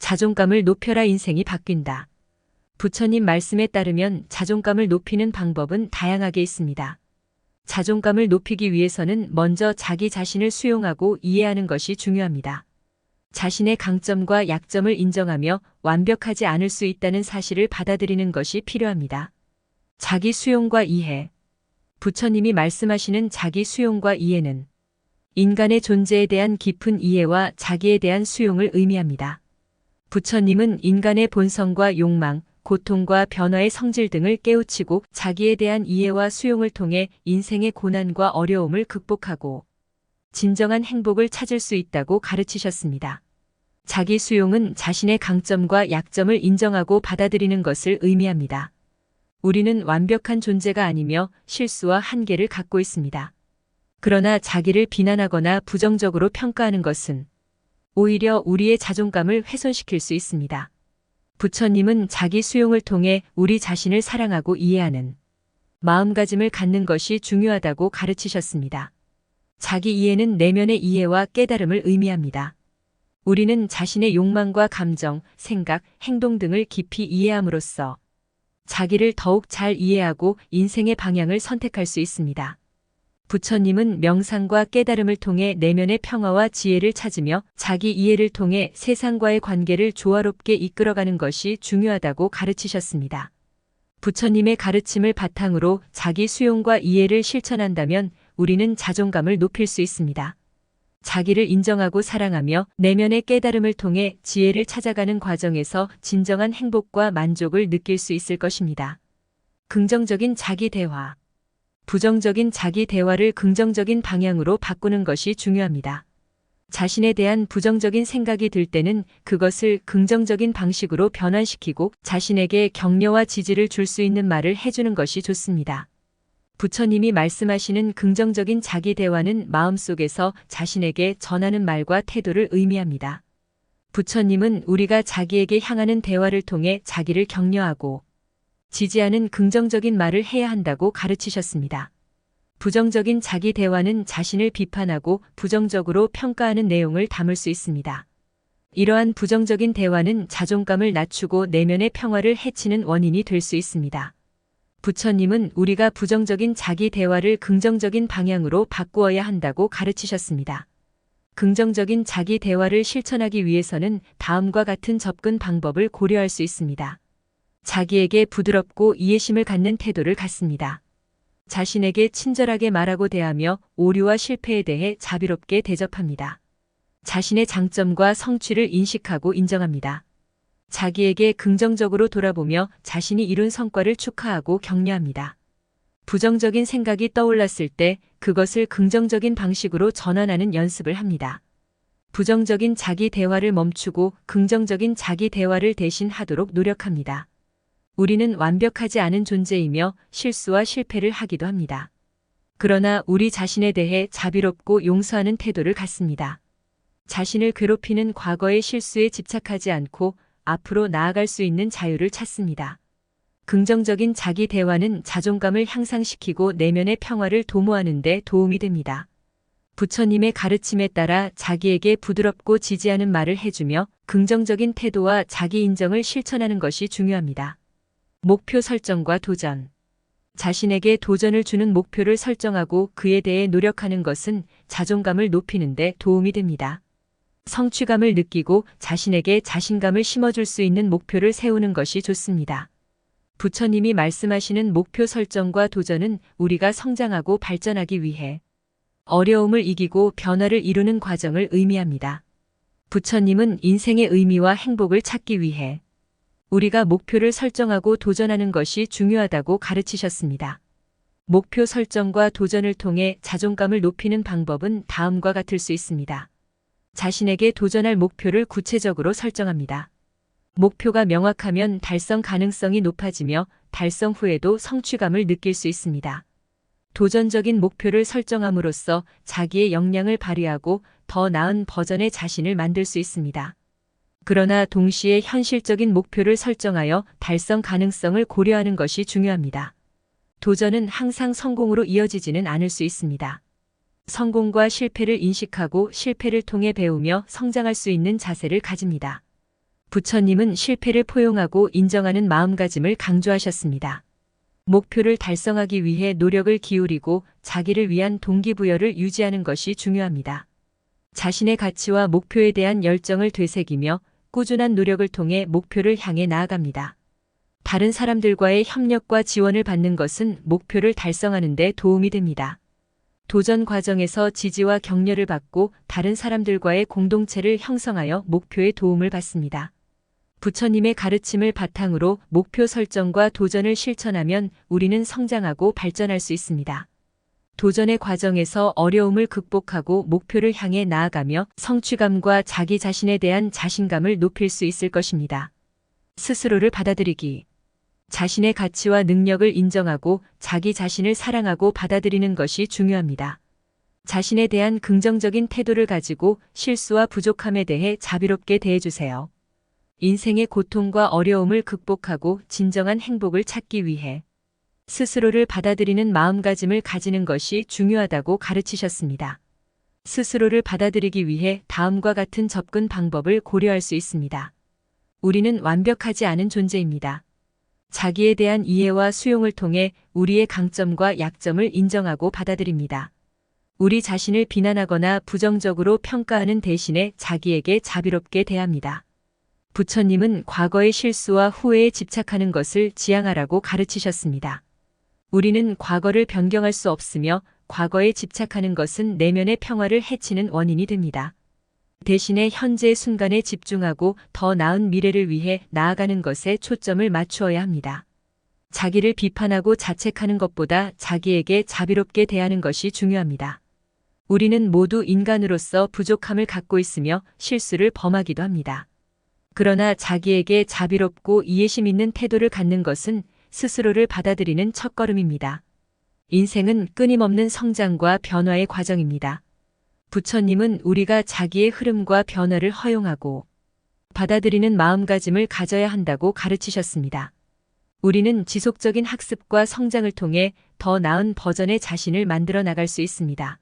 자존감을 높여라 인생이 바뀐다. 부처님 말씀에 따르면 자존감을 높이는 방법은 다양하게 있습니다. 자존감을 높이기 위해서는 먼저 자기 자신을 수용하고 이해하는 것이 중요합니다. 자신의 강점과 약점을 인정하며 완벽하지 않을 수 있다는 사실을 받아들이는 것이 필요합니다. 자기 수용과 이해. 부처님이 말씀하시는 자기 수용과 이해는 인간의 존재에 대한 깊은 이해와 자기에 대한 수용을 의미합니다. 부처님은 인간의 본성과 욕망, 고통과 변화의 성질 등을 깨우치고 자기에 대한 이해와 수용을 통해 인생의 고난과 어려움을 극복하고 진정한 행복을 찾을 수 있다고 가르치셨습니다. 자기 수용은 자신의 강점과 약점을 인정하고 받아들이는 것을 의미합니다. 우리는 완벽한 존재가 아니며 실수와 한계를 갖고 있습니다. 그러나 자기를 비난하거나 부정적으로 평가하는 것은 오히려 우리의 자존감을 훼손시킬 수 있습니다. 부처님은 자기 수용을 통해 우리 자신을 사랑하고 이해하는 마음가짐을 갖는 것이 중요하다고 가르치셨습니다. 자기 이해는 내면의 이해와 깨달음을 의미합니다. 우리는 자신의 욕망과 감정, 생각, 행동 등을 깊이 이해함으로써 자기를 더욱 잘 이해하고 인생의 방향을 선택할 수 있습니다. 부처님은 명상과 깨달음을 통해 내면의 평화와 지혜를 찾으며 자기 이해를 통해 세상과의 관계를 조화롭게 이끌어가는 것이 중요하다고 가르치셨습니다. 부처님의 가르침을 바탕으로 자기 수용과 이해를 실천한다면 우리는 자존감을 높일 수 있습니다. 자기를 인정하고 사랑하며 내면의 깨달음을 통해 지혜를 찾아가는 과정에서 진정한 행복과 만족을 느낄 수 있을 것입니다. 긍정적인 자기 대화. 부정적인 자기 대화를 긍정적인 방향으로 바꾸는 것이 중요합니다. 자신에 대한 부정적인 생각이 들 때는 그것을 긍정적인 방식으로 변환시키고 자신에게 격려와 지지를 줄 수 있는 말을 해주는 것이 좋습니다. 부처님이 말씀하시는 긍정적인 자기 대화는 마음속에서 자신에게 전하는 말과 태도를 의미합니다. 부처님은 우리가 자기에게 향하는 대화를 통해 자기를 격려하고 지지하는 긍정적인 말을 해야 한다고 가르치셨습니다. 부정적인 자기 대화는 자신을 비판하고 부정적으로 평가하는 내용을 담을 수 있습니다. 이러한 부정적인 대화는 자존감을 낮추고 내면의 평화를 해치는 원인이 될 수 있습니다. 부처님은 우리가 부정적인 자기 대화를 긍정적인 방향으로 바꾸어야 한다고 가르치셨습니다. 긍정적인 자기 대화를 실천하기 위해서는 다음과 같은 접근 방법을 고려할 수 있습니다. 자기에게 부드럽고 이해심을 갖는 태도를 갖습니다. 자신에게 친절하게 말하고 대하며 오류와 실패에 대해 자비롭게 대접합니다. 자신의 장점과 성취를 인식하고 인정합니다. 자기에게 긍정적으로 돌아보며 자신이 이룬 성과를 축하하고 격려합니다. 부정적인 생각이 떠올랐을 때 그것을 긍정적인 방식으로 전환하는 연습을 합니다. 부정적인 자기 대화를 멈추고 긍정적인 자기 대화를 대신 하도록 노력합니다. 우리는 완벽하지 않은 존재이며 실수와 실패를 하기도 합니다. 그러나 우리 자신에 대해 자비롭고 용서하는 태도를 갖습니다. 자신을 괴롭히는 과거의 실수에 집착하지 않고 앞으로 나아갈 수 있는 자유를 찾습니다. 긍정적인 자기 대화는 자존감을 향상시키고 내면의 평화를 도모하는 데 도움이 됩니다. 부처님의 가르침에 따라 자기에게 부드럽고 지지하는 말을 해주며 긍정적인 태도와 자기 인정을 실천하는 것이 중요합니다. 목표 설정과 도전. 자신에게 도전을 주는 목표를 설정하고 그에 대해 노력하는 것은 자존감을 높이는 데 도움이 됩니다. 성취감을 느끼고 자신에게 자신감을 심어줄 수 있는 목표를 세우는 것이 좋습니다. 부처님이 말씀하시는 목표 설정과 도전은 우리가 성장하고 발전하기 위해 어려움을 이기고 변화를 이루는 과정을 의미합니다. 부처님은 인생의 의미와 행복을 찾기 위해 우리가 목표를 설정하고 도전하는 것이 중요하다고 가르치셨습니다. 목표 설정과 도전을 통해 자존감을 높이는 방법은 다음과 같을 수 있습니다. 자신에게 도전할 목표를 구체적으로 설정합니다. 목표가 명확하면 달성 가능성이 높아지며 달성 후에도 성취감을 느낄 수 있습니다. 도전적인 목표를 설정함으로써 자기의 역량을 발휘하고 더 나은 버전의 자신을 만들 수 있습니다. 그러나 동시에 현실적인 목표를 설정하여 달성 가능성을 고려하는 것이 중요합니다. 도전은 항상 성공으로 이어지지는 않을 수 있습니다. 성공과 실패를 인식하고 실패를 통해 배우며 성장할 수 있는 자세를 가집니다. 부처님은 실패를 포용하고 인정하는 마음가짐을 강조하셨습니다. 목표를 달성하기 위해 노력을 기울이고 자기를 위한 동기부여를 유지하는 것이 중요합니다. 자신의 가치와 목표에 대한 열정을 되새기며 꾸준한 노력을 통해 목표를 향해 나아갑니다. 다른 사람들과의 협력과 지원을 받는 것은 목표를 달성하는 데 도움이 됩니다. 도전 과정에서 지지와 격려를 받고 다른 사람들과의 공동체를 형성하여 목표에 도움을 받습니다. 부처님의 가르침을 바탕으로 목표 설정과 도전을 실천하면 우리는 성장하고 발전할 수 있습니다. 도전의 과정에서 어려움을 극복하고 목표를 향해 나아가며 성취감과 자기 자신에 대한 자신감을 높일 수 있을 것입니다. 스스로를 받아들이기. 자신의 가치와 능력을 인정하고 자기 자신을 사랑하고 받아들이는 것이 중요합니다. 자신에 대한 긍정적인 태도를 가지고 실수와 부족함에 대해 자비롭게 대해주세요. 인생의 고통과 어려움을 극복하고 진정한 행복을 찾기 위해 스스로를 받아들이는 마음가짐을 가지는 것이 중요하다고 가르치셨습니다. 스스로를 받아들이기 위해 다음과 같은 접근 방법을 고려할 수 있습니다. 우리는 완벽하지 않은 존재입니다. 자기에 대한 이해와 수용을 통해 우리의 강점과 약점을 인정하고 받아들입니다. 우리 자신을 비난하거나 부정적으로 평가하는 대신에 자기에게 자비롭게 대합니다. 부처님은 과거의 실수와 후회에 집착하는 것을 지양하라고 가르치셨습니다. 우리는 과거를 변경할 수 없으며 과거에 집착하는 것은 내면의 평화를 해치는 원인이 됩니다. 대신에 현재의 순간에 집중하고 더 나은 미래를 위해 나아가는 것에 초점을 맞추어야 합니다. 자기를 비판하고 자책하는 것보다 자기에게 자비롭게 대하는 것이 중요합니다. 우리는 모두 인간으로서 부족함을 갖고 있으며 실수를 범하기도 합니다. 그러나 자기에게 자비롭고 이해심 있는 태도를 갖는 것은 스스로를 받아들이는 첫걸음입니다. 인생은 끊임없는 성장과 변화의 과정입니다. 부처님은 우리가 자기의 흐름과 변화를 허용하고 받아들이는 마음가짐을 가져야 한다고 가르치셨습니다. 우리는 지속적인 학습과 성장을 통해 더 나은 버전의 자신을 만들어 나갈 수 있습니다.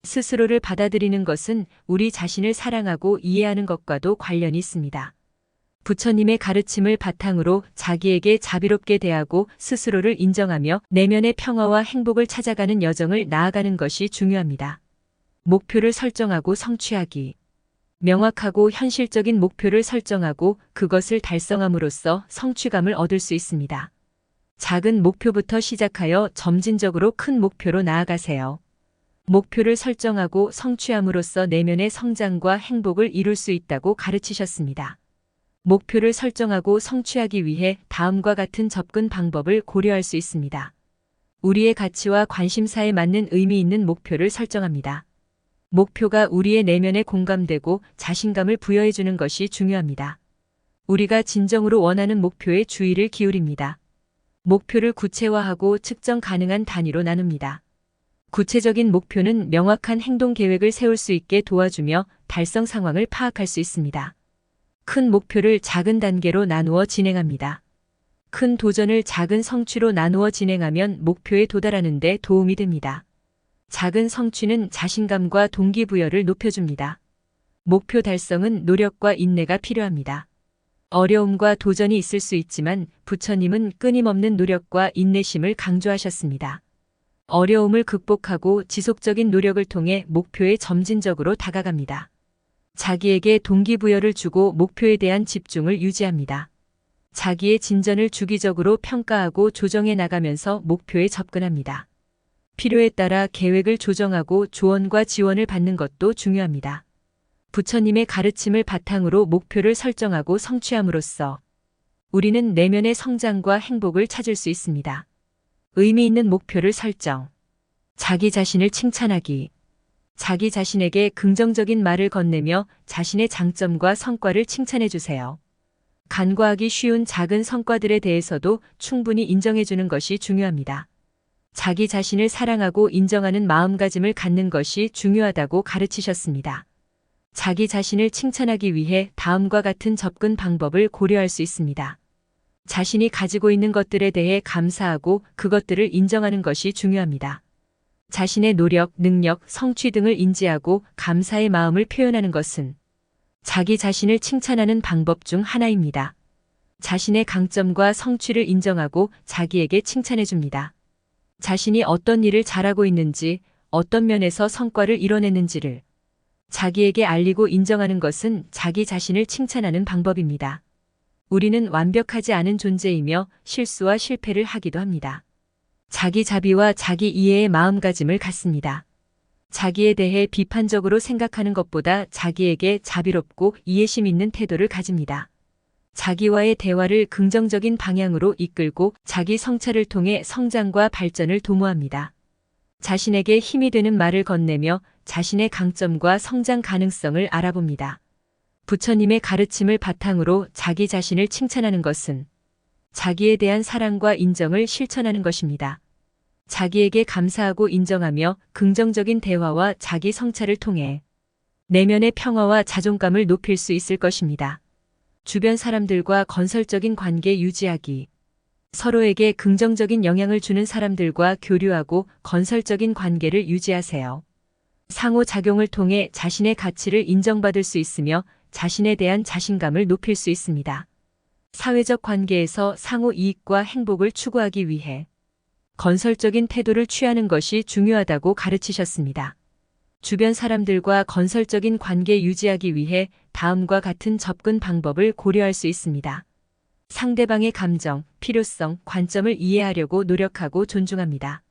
스스로를 받아들이는 것은 우리 자신을 사랑하고 이해하는 것과도 관련이 있습니다. 부처님의 가르침을 바탕으로 자기에게 자비롭게 대하고 스스로를 인정하며 내면의 평화와 행복을 찾아가는 여정을 나아가는 것이 중요합니다. 목표를 설정하고 성취하기. 명확하고 현실적인 목표를 설정하고 그것을 달성함으로써 성취감을 얻을 수 있습니다. 작은 목표부터 시작하여 점진적으로 큰 목표로 나아가세요. 목표를 설정하고 성취함으로써 내면의 성장과 행복을 이룰 수 있다고 가르치셨습니다. 목표를 설정하고 성취하기 위해 다음과 같은 접근 방법을 고려할 수 있습니다. 우리의 가치와 관심사에 맞는 의미 있는 목표를 설정합니다. 목표가 우리의 내면에 공감되고 자신감을 부여해주는 것이 중요합니다. 우리가 진정으로 원하는 목표에 주의를 기울입니다. 목표를 구체화하고 측정 가능한 단위로 나눕니다. 구체적인 목표는 명확한 행동 계획을 세울 수 있게 도와주며 달성 상황을 파악할 수 있습니다. 큰 목표를 작은 단계로 나누어 진행합니다. 큰 도전을 작은 성취로 나누어 진행하면 목표에 도달하는 데 도움이 됩니다. 작은 성취는 자신감과 동기부여를 높여줍니다. 목표 달성은 노력과 인내가 필요합니다. 어려움과 도전이 있을 수 있지만 부처님은 끊임없는 노력과 인내심을 강조하셨습니다. 어려움을 극복하고 지속적인 노력을 통해 목표에 점진적으로 다가갑니다. 자기에게 동기부여를 주고 목표에 대한 집중을 유지합니다. 자기의 진전을 주기적으로 평가하고 조정해 나가면서 목표에 접근합니다. 필요에 따라 계획을 조정하고 조언과 지원을 받는 것도 중요합니다. 부처님의 가르침을 바탕으로 목표를 설정하고 성취함으로써 우리는 내면의 성장과 행복을 찾을 수 있습니다. 의미 있는 목표를 설정. 자기 자신을 칭찬하기. 자기 자신에게 긍정적인 말을 건네며 자신의 장점과 성과를 칭찬해 주세요. 간과하기 쉬운 작은 성과들에 대해서도 충분히 인정해 주는 것이 중요합니다. 자기 자신을 사랑하고 인정하는 마음가짐을 갖는 것이 중요하다고 가르치셨습니다. 자기 자신을 칭찬하기 위해 다음과 같은 접근 방법을 고려할 수 있습니다. 자신이 가지고 있는 것들에 대해 감사하고 그것들을 인정하는 것이 중요합니다. 자신의 노력, 능력, 성취 등을 인지하고 감사의 마음을 표현하는 것은 자기 자신을 칭찬하는 방법 중 하나입니다. 자신의 강점과 성취를 인정하고 자기에게 칭찬해 줍니다. 자신이 어떤 일을 잘하고 있는지, 어떤 면에서 성과를 이뤄냈는지를 자기에게 알리고 인정하는 것은 자기 자신을 칭찬하는 방법입니다. 우리는 완벽하지 않은 존재이며 실수와 실패를 하기도 합니다. 자기 자비와 자기 이해의 마음가짐을 갖습니다. 자기에 대해 비판적으로 생각하는 것보다 자기에게 자비롭고 이해심 있는 태도를 가집니다. 자기와의 대화를 긍정적인 방향으로 이끌고 자기 성찰을 통해 성장과 발전을 도모합니다. 자신에게 힘이 되는 말을 건네며 자신의 강점과 성장 가능성을 알아봅니다. 부처님의 가르침을 바탕으로 자기 자신을 칭찬하는 것은 자기에 대한 사랑과 인정을 실천하는 것입니다. 자기에게 감사하고 인정하며 긍정적인 대화와 자기 성찰을 통해 내면의 평화와 자존감을 높일 수 있을 것입니다. 주변 사람들과 건설적인 관계 유지하기. 서로에게 긍정적인 영향을 주는 사람들과 교류하고 건설적인 관계를 유지하세요. 상호작용을 통해 자신의 가치를 인정받을 수 있으며 자신에 대한 자신감을 높일 수 있습니다. 사회적 관계에서 상호 이익과 행복을 추구하기 위해 건설적인 태도를 취하는 것이 중요하다고 가르치셨습니다. 주변 사람들과 건설적인 관계 유지하기 위해 다음과 같은 접근 방법을 고려할 수 있습니다. 상대방의 감정, 필요성, 관점을 이해하려고 노력하고 존중합니다.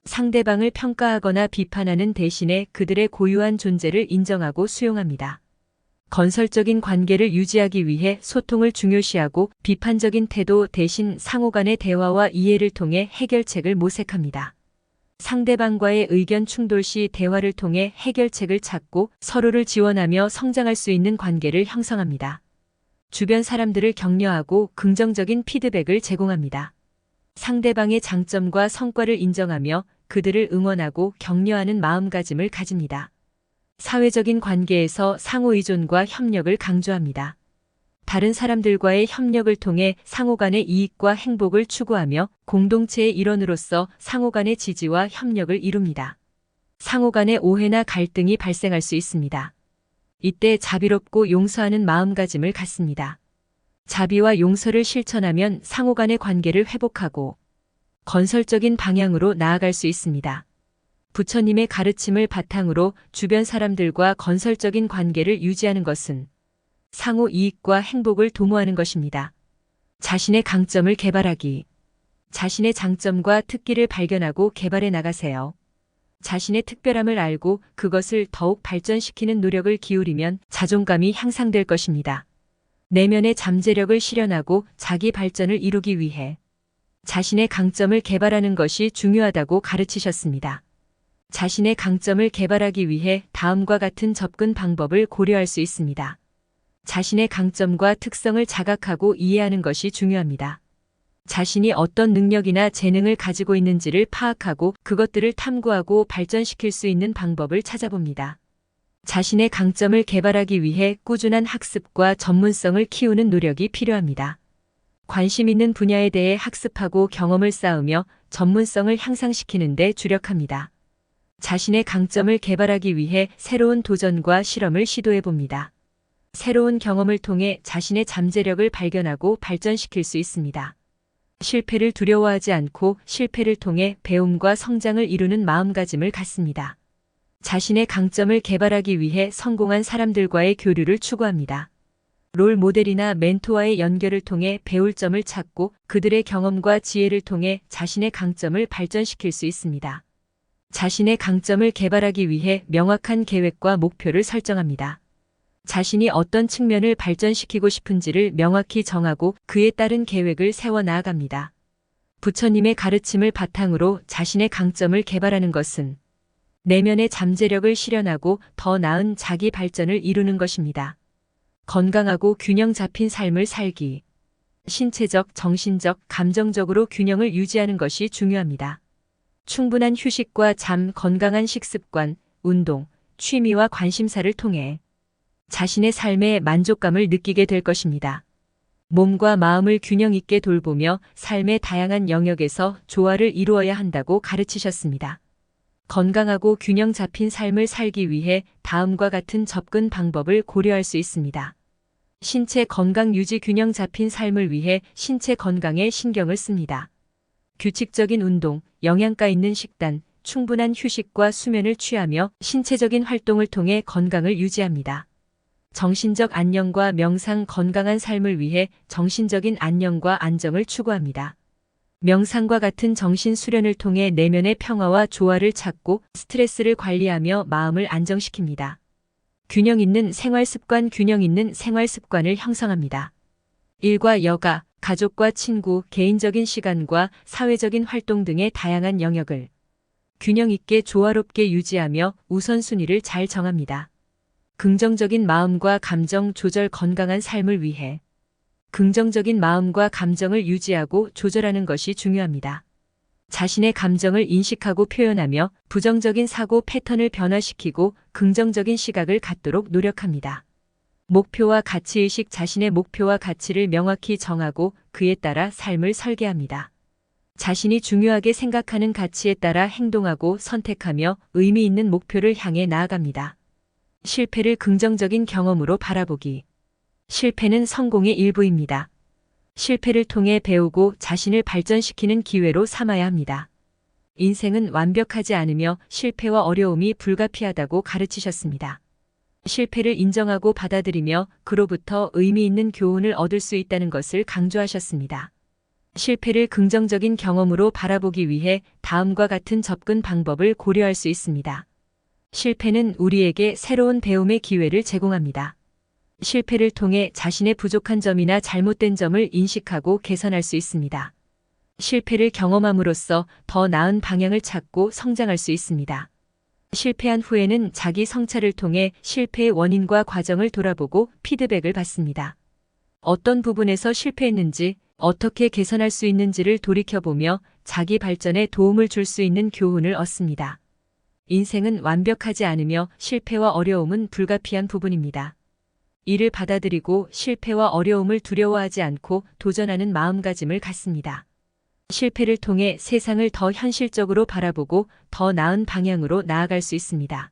상대방을 평가하거나 비판하는 대신에 그들의 고유한 존재를 인정하고 수용합니다. 건설적인 관계를 유지하기 위해 소통을 중요시하고 비판적인 태도 대신 상호 간의 대화와 이해를 통해 해결책을 모색합니다. 상대방과의 의견 충돌 시 대화를 통해 해결책을 찾고 서로를 지원하며 성장할 수 있는 관계를 형성합니다. 주변 사람들을 격려하고 긍정적인 피드백을 제공합니다. 상대방의 장점과 성과를 인정하며 그들을 응원하고 격려하는 마음가짐을 가집니다. 사회적인 관계에서 상호의존과 협력을 강조합니다. 다른 사람들과의 협력을 통해 상호 간의 이익과 행복을 추구하며 공동체의 일원으로서 상호 간의 지지와 협력을 이룹니다. 상호 간의 오해나 갈등이 발생할 수 있습니다. 이때 자비롭고 용서하는 마음가짐을 갖습니다. 자비와 용서를 실천하면 상호 간의 관계를 회복하고 건설적인 방향으로 나아갈 수 있습니다. 부처님의 가르침을 바탕으로 주변 사람들과 건설적인 관계를 유지하는 것은 상호 이익과 행복을 도모하는 것입니다. 자신의 강점을 개발하기. 자신의 장점과 특기를 발견하고 개발해 나가세요. 자신의 특별함을 알고 그것을 더욱 발전시키는 노력을 기울이면 자존감이 향상될 것입니다. 내면의 잠재력을 실현하고 자기 발전을 이루기 위해 자신의 강점을 개발하는 것이 중요하다고 가르치셨습니다. 자신의 강점을 개발하기 위해 다음과 같은 접근 방법을 고려할 수 있습니다. 자신의 강점과 특성을 자각하고 이해하는 것이 중요합니다. 자신이 어떤 능력이나 재능을 가지고 있는지를 파악하고 그것들을 탐구하고 발전시킬 수 있는 방법을 찾아봅니다. 자신의 강점을 개발하기 위해 꾸준한 학습과 전문성을 키우는 노력이 필요합니다. 관심 있는 분야에 대해 학습하고 경험을 쌓으며 전문성을 향상시키는 데 주력합니다. 자신의 강점을 개발하기 위해 새로운 도전과 실험을 시도해 봅니다. 새로운 경험을 통해 자신의 잠재력을 발견하고 발전시킬 수 있습니다. 실패를 두려워하지 않고 실패를 통해 배움과 성장을 이루는 마음가짐을 갖습니다. 자신의 강점을 개발하기 위해 성공한 사람들과의 교류를 추구합니다. 롤 모델이나 멘토와의 연결을 통해 배울 점을 찾고 그들의 경험과 지혜를 통해 자신의 강점을 발전시킬 수 있습니다. 자신의 강점을 개발하기 위해 명확한 계획과 목표를 설정합니다. 자신이 어떤 측면을 발전시키고 싶은지를 명확히 정하고 그에 따른 계획을 세워 나아갑니다. 부처님의 가르침을 바탕으로 자신의 강점을 개발하는 것은 내면의 잠재력을 실현하고 더 나은 자기 발전을 이루는 것입니다. 건강하고 균형 잡힌 삶을 살기. 신체적, 정신적, 감정적으로 균형을 유지하는 것이 중요합니다. 충분한 휴식과 잠, 건강한 식습관, 운동, 취미와 관심사를 통해 자신의 삶에 만족감을 느끼게 될 것입니다. 몸과 마음을 균형 있게 돌보며 삶의 다양한 영역에서 조화를 이루어야 한다고 가르치셨습니다. 건강하고 균형 잡힌 삶을 살기 위해 다음과 같은 접근 방법을 고려할 수 있습니다. 신체 건강 유지 균형 잡힌 삶을 위해 신체 건강에 신경을 씁니다. 규칙적인 운동, 영양가 있는 식단, 충분한 휴식과 수면을 취하며 신체적인 활동을 통해 건강을 유지합니다. 정신적 안녕과 명상 건강한 삶을 위해 정신적인 안녕과 안정을 추구합니다. 명상과 같은 정신 수련을 통해 내면의 평화와 조화를 찾고 스트레스를 관리하며 마음을 안정시킵니다. 균형 있는 생활 습관을 형성합니다. 일과 여가, 가족과 친구, 개인적인 시간과 사회적인 활동 등의 다양한 영역을 균형 있게 조화롭게 유지하며 우선순위를 잘 정합니다. 긍정적인 마음과 감정 조절 건강한 삶을 위해 긍정적인 마음과 감정을 유지하고 조절하는 것이 중요합니다. 자신의 감정을 인식하고 표현하며 부정적인 사고 패턴을 변화시키고 긍정적인 시각을 갖도록 노력합니다. 목표와 가치의식 자신의 목표와 가치를 명확히 정하고 그에 따라 삶을 설계합니다. 자신이 중요하게 생각하는 가치에 따라 행동하고 선택하며 의미 있는 목표를 향해 나아갑니다. 실패를 긍정적인 경험으로 바라보기. 실패는 성공의 일부입니다. 실패를 통해 배우고 자신을 발전시키는 기회로 삼아야 합니다. 인생은 완벽하지 않으며 실패와 어려움이 불가피하다고 가르치셨습니다. 실패를 인정하고 받아들이며 그로부터 의미 있는 교훈을 얻을 수 있다는 것을 강조하셨습니다. 실패를 긍정적인 경험으로 바라보기 위해 다음과 같은 접근 방법을 고려할 수 있습니다. 실패는 우리에게 새로운 배움의 기회를 제공합니다. 실패를 통해 자신의 부족한 점이나 잘못된 점을 인식하고 개선할 수 있습니다. 실패를 경험함으로써 더 나은 방향을 찾고 성장할 수 있습니다. 실패한 후에는 자기 성찰을 통해 실패의 원인과 과정을 돌아보고 피드백을 받습니다. 어떤 부분에서 실패했는지, 어떻게 개선할 수 있는지를 돌이켜보며 자기 발전에 도움을 줄 수 있는 교훈을 얻습니다. 인생은 완벽하지 않으며 실패와 어려움은 불가피한 부분입니다. 이를 받아들이고 실패와 어려움을 두려워하지 않고 도전하는 마음가짐을 갖습니다. 실패를 통해 세상을 더 현실적으로 바라보고 더 나은 방향으로 나아갈 수 있습니다.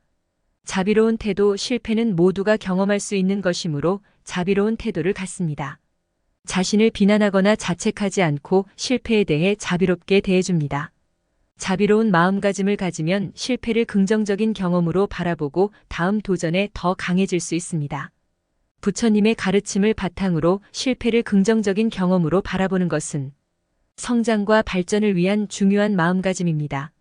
자비로운 태도 실패는 모두가 경험할 수 있는 것이므로 자비로운 태도를 갖습니다. 자신을 비난하거나 자책하지 않고 실패에 대해 자비롭게 대해줍니다. 자비로운 마음가짐을 가지면 실패를 긍정적인 경험으로 바라보고 다음 도전에 더 강해질 수 있습니다. 부처님의 가르침을 바탕으로 실패를 긍정적인 경험으로 바라보는 것은 성장과 발전을 위한 중요한 마음가짐입니다.